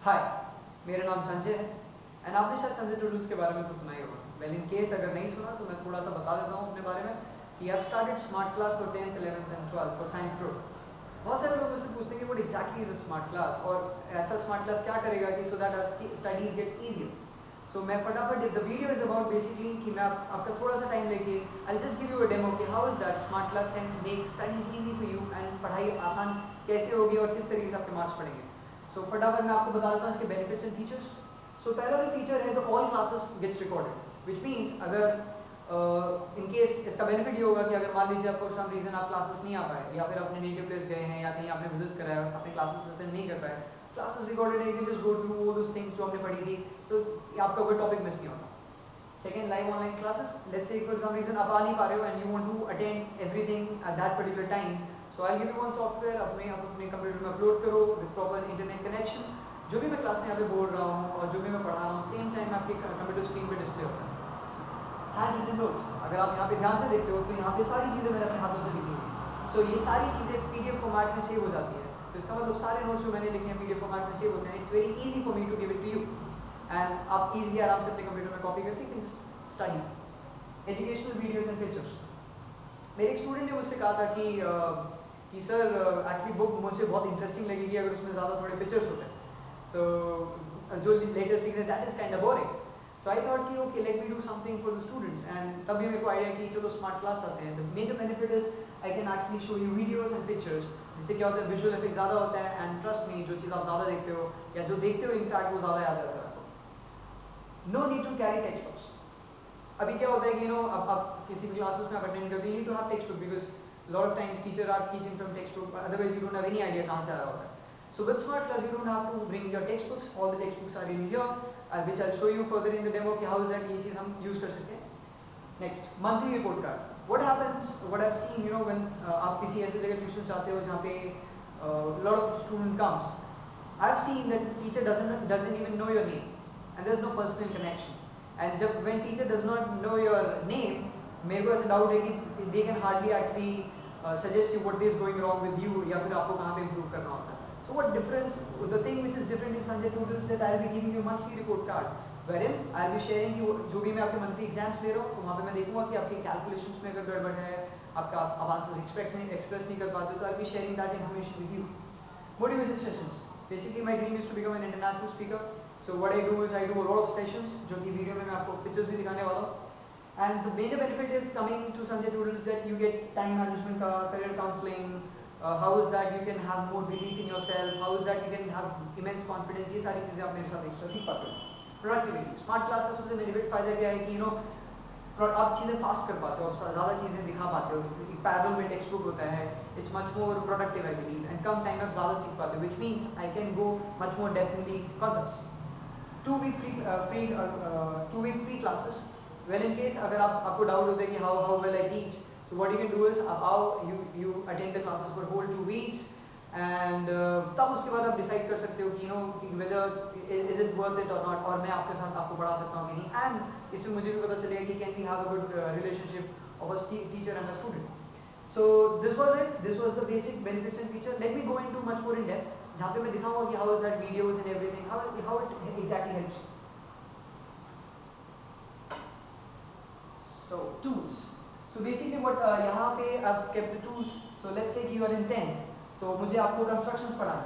हाय, मेरा नाम संजय है एंड आपने शायद संजय ट्यूटोरियल्स के बारे में तो सुना ही होगा। वेल इन केस अगर नहीं सुना तो मैं थोड़ा सा बता देता हूँ अपने बारे में कि I started smart class for 10th 11th and 12th for science group. बहुत सारे लोग मुझसे पूछते हैं कि what exactly is a smart class और ऐसा स्मार्ट क्लास क्या करेगा कि so that our studies get easier. So मैं फटाफट the video is about basically कि मैं आपका थोड़ा सा टाइम लेके I just give you a demo कि how is that smart class can make studies easy for you and पढ़ाई आसान कैसे होगी और किस तरीके से आपके मार्क्स पड़ेंगे। सो फटाफट मैं आपको बता देता हूँ इसके बेनिफिट्स एंड फीचर्स। सो पहला जो फीचर है तो all classes gets recorded which means अगर इन केस इसका बेनिफिट ये होगा कि अगर मान लीजिए आप फॉर सम रीजन आप क्लासेस नहीं आ पाए या फिर अपने नेटिव प्लेस गए हैं या कहीं आपने विजिट करा है अपने क्लासेस अटेंड नहीं कर पाए, क्लासेस रिकॉर्डेड है, you can just go through all those things जो हमने पढ़ी थी। सो आपका कोई टॉपिक मिस नहीं होता। Second, live online classes. Let's say for some reason आप आ नहीं पा रहे हो and you want to attend everything at that particular time, so I give you one software अपने कंप्यूटर में अपलोड करो विद प्रॉपर इंटरनेट कनेक्शन। जो भी मैं क्लास में यहाँ पे बोल रहा हूँ और जो भी मैं पढ़ा रहा हूँ सेम टाइम आपके कंप्यूटर स्क्रीन पे डिस्प्ले होता है। हैंड रिटन नोट्स, अगर आप यहाँ पे ध्यान से देखते हो तो यहाँ पे सारी चीज़ें मैंने अपने हाथों से लिखी हुई है। सो ये सारी चीज़ें पीडीएफ फॉर्मेट में सेव हो जाती है। तो इसका मतलब सारे नोट्स जो मैंने लिखे हैं पीडीएफ फॉर्मेट में सेव होते हैं। It's very easy for me to give it to you and आप इजीली आराम से अपने कंप्यूटर में कॉपी करके can study educational videos and pictures. मेरे एक स्टूडेंट ने मुझसे कहा था कि सर एक्चुअली बुक मुझे बहुत इंटरेस्टिंग लगेगी अगर उसमें ज़्यादा थोड़े पिक्चर्स होते हैं। सो जो लेटेस्ट थिंग है that is kind of boring. So I thought कि okay let me do something for the students and तभी मेरे को आइडिया कि चलो स्मार्ट क्लास आते हैं। The major benefit is I can actually show you videos and pictures, जिससे क्या होता है विजुअल इफेक्ट ज़्यादा होता है एंड ट्रस्ट मी जो चीज़ आप ज़्यादा देखते हो या जो देखते हो इनफैक्ट वो ज़्यादा याद रहता है आपको। No need to carry textbooks. अभी क्या होता है कि अब किसी भी क्लासेस में आप अटेंड करते हैं you need to have textbook because lot of times teacher are teaching from textbook, otherwise you don't have any idea कहाँ से आ रहा होता है। So with smart class you don't have to bring your textbooks, all the textbooks are in here which I'll show you further in the demo कि how is that ये चीज़ हम use कर सकते हैं। Next, monthly report card. What happens, what I've seen, when आप किसी ऐसी जगह ट्यूशन चाहते हो जहाँ पे lot of student comes, I've seen that teacher doesn't even know your name and there's no personal connection. And जब when teacher does not know your name, मेरे को ऐसा डाउट है कि they can hardly actually suggest you what is going wrong with you या फिर आपको कहाँ पे improve करना होता है। So what difference, the thing which is different in Sanjay Tutorials that I'll be giving you a monthly report card wherein I'll be sharing कि जो भी मैं आपके monthly exams ले रहा हूँ तो वहाँ पे मैं देखूंगा कि आपके calculations में अगर गड़बड़ है, आपका आप आंसर express नहीं कर पाते तो I'll be sharing that information with you. Motivation sessions. Basically my dream is to become an international speaker. So what I do is I do a lot of sessions जो कि video में मैं आपको pictures भी दिखाने वाला हूँ. And the major benefit is coming to Sanjay Tutorials that you get time management, career counseling. How is that you can have more belief in yourself, how is that you can have immense confidence, ये सारी चीज़ें आप मेरे साथ extra सीख पाते हो। Productivity, smart class का सबसे बेनिफिट फायदा क्या है कि आप चीज़ें फास्ट कर पाते हो, आप ज़्यादा चीज़ें दिखा पाते हो। पैरेलल में टेक्स्ट बुक होता है, it's much more productive I believe and come time में आप ज़्यादा सीख पाते हो which means I can go much more depth in the concepts. 2 week free classes, well in case अगर आपको डाउट होता है कि how well I teach, so what you can do is how you attend the classes for whole 2 weeks and तब उसके बाद आप decide कर सकते हो कि whether is it worth it or not, और मैं आपके साथ आपको पढ़ा सकता हूँ कि नहीं, एंड इसमें मुझे भी पता चलेगा कि can we have a good relationship of a teacher and a student. So this was it, this was the basic benefits and feature. Let me go into much more in depth जहाँ पे मैं दिखाऊंगा कि how is that videos and everything, how it exactly helps you. So tools. So basically what यहाँ पे I've kept the tools. So let's say कि you are in 10th, तो मुझे आपको constructions पढ़ाना।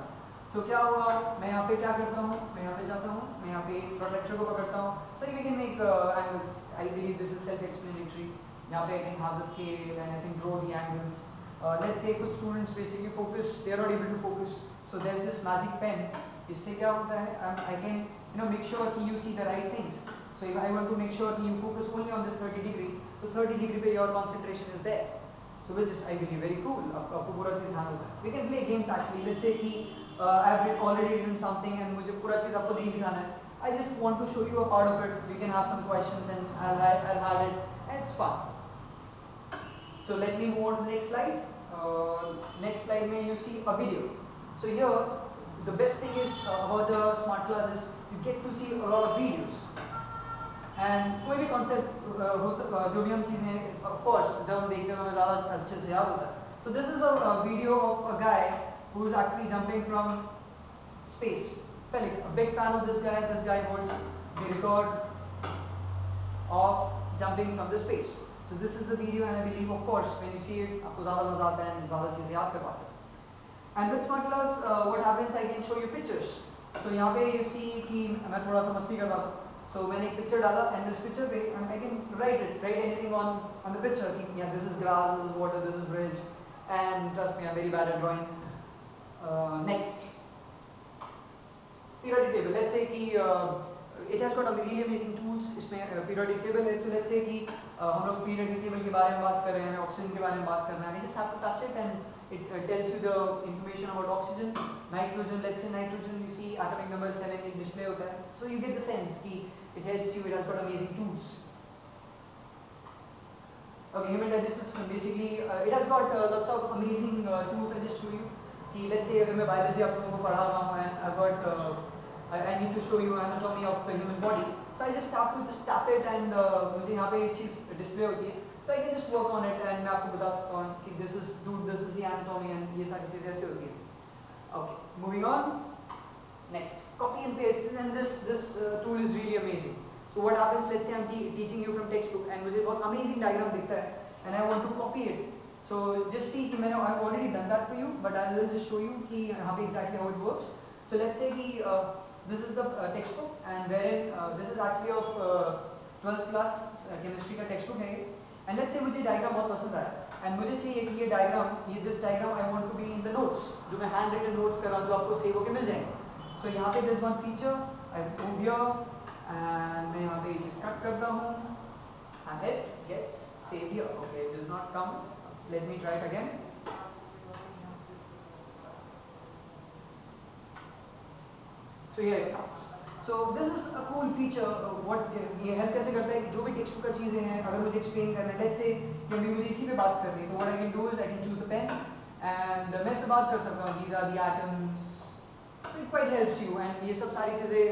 So क्या हुआ, मैं यहाँ पे क्या करता हूँ, मैं यहाँ पे जाता हूँ, मैं यहाँ पे protractor को पकड़ता हूँ. So we can make angles. I believe this is self-explanatory. यहाँ पे I can have the scale and I can draw the angles. Let's say कुछ students basically focus, they are not able to focus. So there's this magic pen. इससे क्या होता है, I can make sure कि you see the right things. So if I want to make sure you focus only on this 30 degree, so 30 degree पे your concentration is there. So which is I believe very cool. आपको पूरा चीज़ ध्यान होता है. We can play games actually. Let's say कि I've already written something and मुझे पूरा चीज़ आपको नहीं दिखाना है. I just want to show you a part of it. We can have some questions and I'll have it. And it's fun. So let me move on to the next slide. Next slide में you see a video. So here the best thing is about the smart class is you get to see a lot of videos. And कोई भी concept जो भी हम चीज़ें of course जब हम देखते हैं तो हमें ज़्यादा अच्छे से याद होता है. So this is a video of a guy who is actually jumping from space. Felix, a big fan of this guy. This guy holds the record of jumping from the space. So this is the video, and I believe, of course, when you see it, आपको ज़्यादा मजा आता है, ज़्यादा चीज़ें याद कर पाते हैं. And with smart class, what happens? I can show you pictures. So यहाँ पे you see कि मैं थोड़ा सा मस्ती कर रहा था. So मैंने एक picture डाला, and this picture पे I can write anything on the picture. Yeah, this is grass, this is water, this is bridge, and trust me, I'm very bad at drawing. Next, periodic table. Let's say कि it has got a really amazing tools. इसमें periodic table है. तो let's say कि हम लोग periodic table के बारे में बात कर रहे हैं, oxygen के बारे में बात करना है. I just have to touch it and it tells you the information about oxygen, nitrogen. Let's say nitrogen, you see atomic number 7 it display होता है. So you get the sense कि it helps you. It has got amazing tools. Okay, human digestive system. Basically, it has got lots of amazing tools. I just show you. कि let's say अगर मैं biology आप लोगों को पढ़ा रहा हूँ and I've got I need to show you anatomy of the human body. So I just have to just tap it and मुझे यहाँ पे एक चीज़ display होती है. So I can just work on it and मैं आपको बता सकता हूँ कि this is the anatomy and ये सारी चीज़ें ऐसे होती हैं. Okay, moving on. Next, copy and paste. And this tool is really amazing. So what happens? Let's say I'm teaching you from textbook and मुझे बहुत amazing diagram दिखता है and I want to copy it. So just see कि मैंने I've already done that for you, but I will just show you कि यहाँ पे exactly how it works. So let's say कि this is the textbook and wherein this is actually of 12th class chemistry का textbook है ये. And let's say मुझे diagram बहुत पसंद आया and मुझे चाहिए कि this diagram I want to be in the notes जो मैं handwritten notes कर रहा हूँ जो आपको save होके मिल जाएंगे. So यहाँ पे there's one feature I move here and मैं यहाँ पे ये चीज़ cut करता हूँ and it gets saved here. Okay, it does not come. Let me try it again. So here it comes. So this is a cool feature. What ये help कैसे करता है कि जो भी textbook का चीज़ें हैं अगर मुझे explain करना है, let's say कि अभी मुझे इसी पे बात करनी है, तो what I can do is I can choose a pen and मैं इस पे बात कर सकता हूँ. These are the atoms. So it quite helps you and ये सब सारी चीज़ें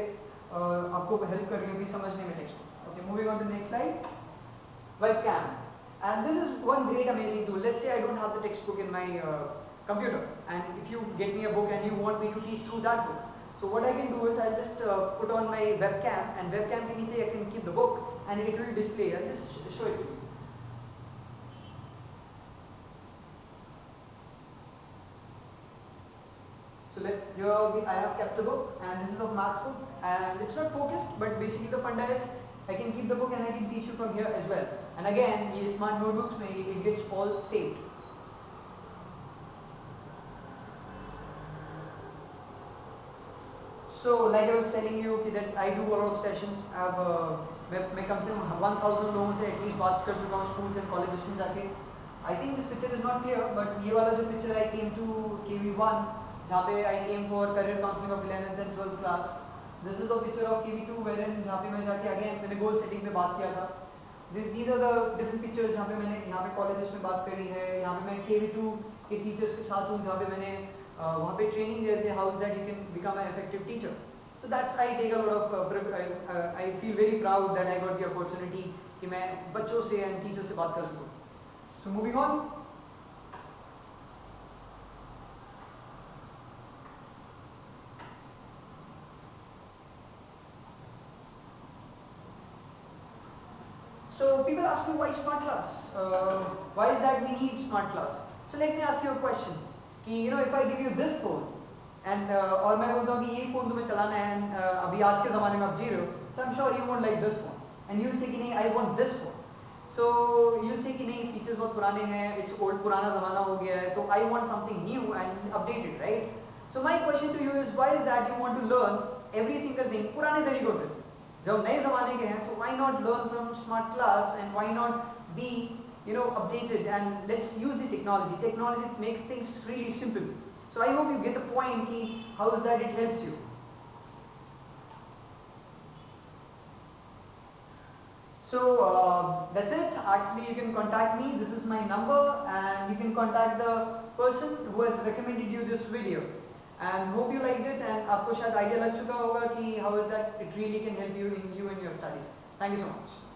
आपको help कर रही होगी समझने में textbook. Okay, moving on to the next slide. Webcam. And this is one great amazing tool. Let's say I don't have the textbook in my computer and if you get me a book and you want me to teach through that book. So what I can do is I'll just put on my webcam and webcam के नीचे I can keep the book and it will display. I'll just show it to you. So here I have kept the book and this is of maths book and it's not focused but basically the funda is I can keep the book and I can teach you from here as well. And again ये smart notebooks में it gets all saved. So like I was telling you that I do a lot of sessions. मैं कम से कम 1000 लोगों से at least बात कर चुका हूँ schools and colleges में जाके. I think this picture is not clear, but ये वाला जो picture I came to KV1 जहाँ पे I came for career counseling of 11th and 12th class. This is the picture of KV2 wherein जहाँ पे मैं जाके again मैंने goal setting पे बात किया था. These are the different pictures जहाँ पे मैंने यहाँ पे colleges में बात करी है. यहाँ पे मैं KV2 के teachers के साथ हूँ जहाँ पे मैंने वहाँ पे training दिए थे how is that you can become an effective teacher. So that's I take a lot of I feel very proud that I got the opportunity कि मैं बच्चों से and teachers से बात कर सकूँ. So moving on. So people ask me why smart class? Why is that we need smart class? So let me ask you a question. कि if I give you this phone and और मैं बोलता हूँ कि ये phone तुम्हें चलाना है and अभी आज के ज़माने में आप जी रहे हो, so I'm sure you won't like this phone and you'll say कि नहीं I want this phone. So you'll say कि नहीं features बहुत पुराने हैं, it's old पुराना ज़माना हो गया है, तो I want something new and updated, right? So my question to you is why is that you want to learn every single thing पुराने तरीकों से? जब नए ज़माने के हैं, so why not learn from smart class and why not be updated and let's use the technology. Technology makes things really simple. So I hope you get the point ki how is that it helps you. So that's it. Actually you can contact me. This is my number and you can contact the person who has recommended you this video. And hope you liked it and आपको शायद idea लग चुका होगा कि how is that it really can help you in your studies. Thank you so much.